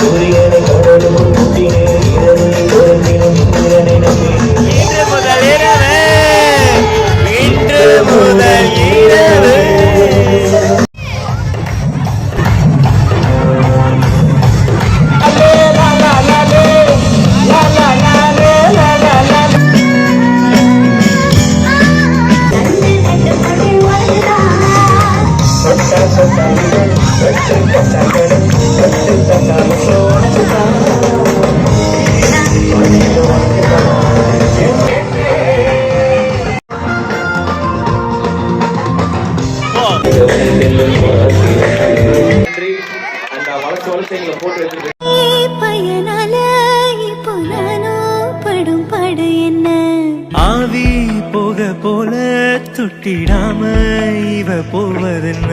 சூரியனை கடலும் முட்டினே இரவில் குழந்தினும் சூரியனை நம்பி இன்று முதல் இரவு இன்று முதல் இரவு ஆவி போக போல துட்டிடாம இவ போவதென்ன